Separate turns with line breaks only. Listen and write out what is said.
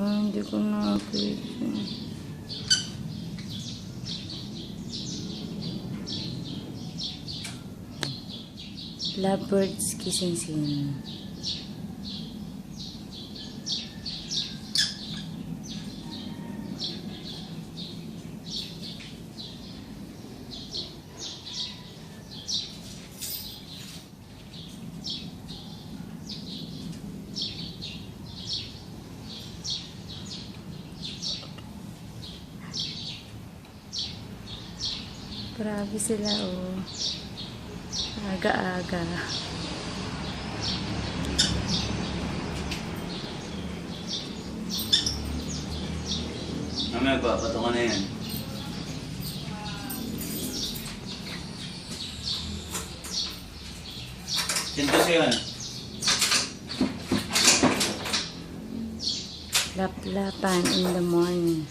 Hindi ko nakakita. Lovebirds kissing scene. Grabe sila, oh. Aga-aga.
Mamaya pa, patungan na yan. Sintos yun.
Laplapan in the morning.